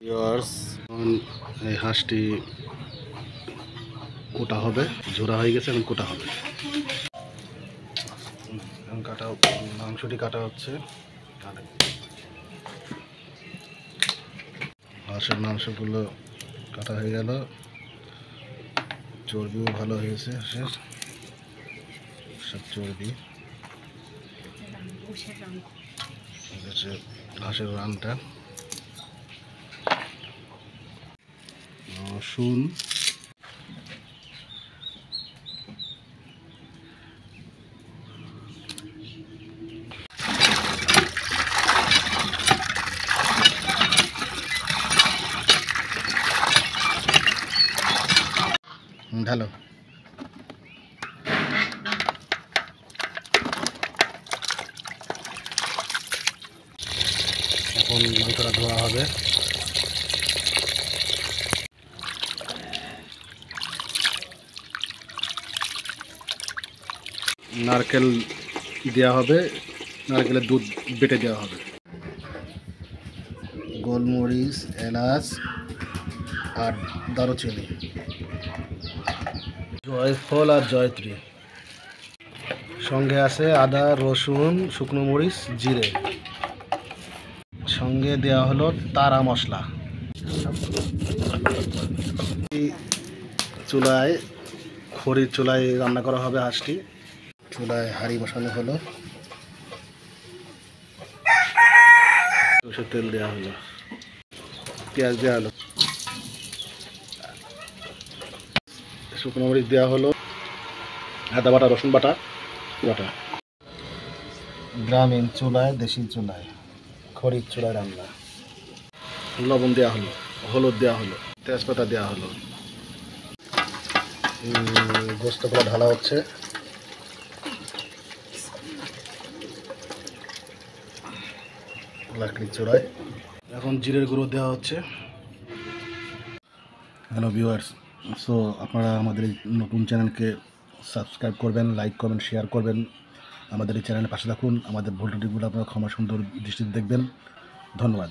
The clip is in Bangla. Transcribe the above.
ভিউয়ার্স, এই হাঁসটি কোটা হবে, ঝোড়া হয়ে গেছে, এখন কোটা হবে। মাংসটি কাটা হচ্ছে। হাঁসের মাংসগুলো কাটা হয়ে গেল, চর্বিও ভালো হয়েছে হাঁসের, সব চর্বি। হাঁসের রানটা রসুন, ঢালো। এখন মাংসটা ধোয়া হবে। নারকেল দেওয়া হবে, নারকেলের দুধ বেটে দেওয়া হবে। গোলমরিচ, এলাচ আর দারুচিনি, জয়ফল আর জয়ত্রী, সঙ্গে আছে আদা, রসুন, শুকনো মরিচ, জিরে, সঙ্গে দেওয়া হলো তারা মশলা। চুলায়, খড়ির চুলায় রান্না করা হবে হাঁসটি। চুলায় হাঁড়ি বসানো হলো, সরষের তেল দেওয়া হলো, পেঁয়াজ দেওয়া হলো, শুকনো মরিচ দেওয়া হলো, আদা বাটা, রসুন বাটা। গ্রামীণ চুলায়, দেশি চুলায়, খড়ির চুলায় রান্না। লবণ দেওয়া হলো, হলুদ দেওয়া হলো, তেজপাতা দেওয়া হলো। গোস্তগুলো ঢালা হচ্ছে। লাকড়ির চুলায় এখন জিরের গুঁড়ো দেওয়া হচ্ছে। হ্যালো ভিউয়ার্স, সো আপনারা আমাদের এই নতুন চ্যানেলকে সাবস্ক্রাইব করবেন, লাইক করবেন, শেয়ার করবেন। আমাদের এই চ্যানেলের পাশে থাকুন। আমাদের ভুল ত্রুটিগুলো আপনারা ক্ষমা সুন্দর দৃষ্টিতে দেখবেন। ধন্যবাদ।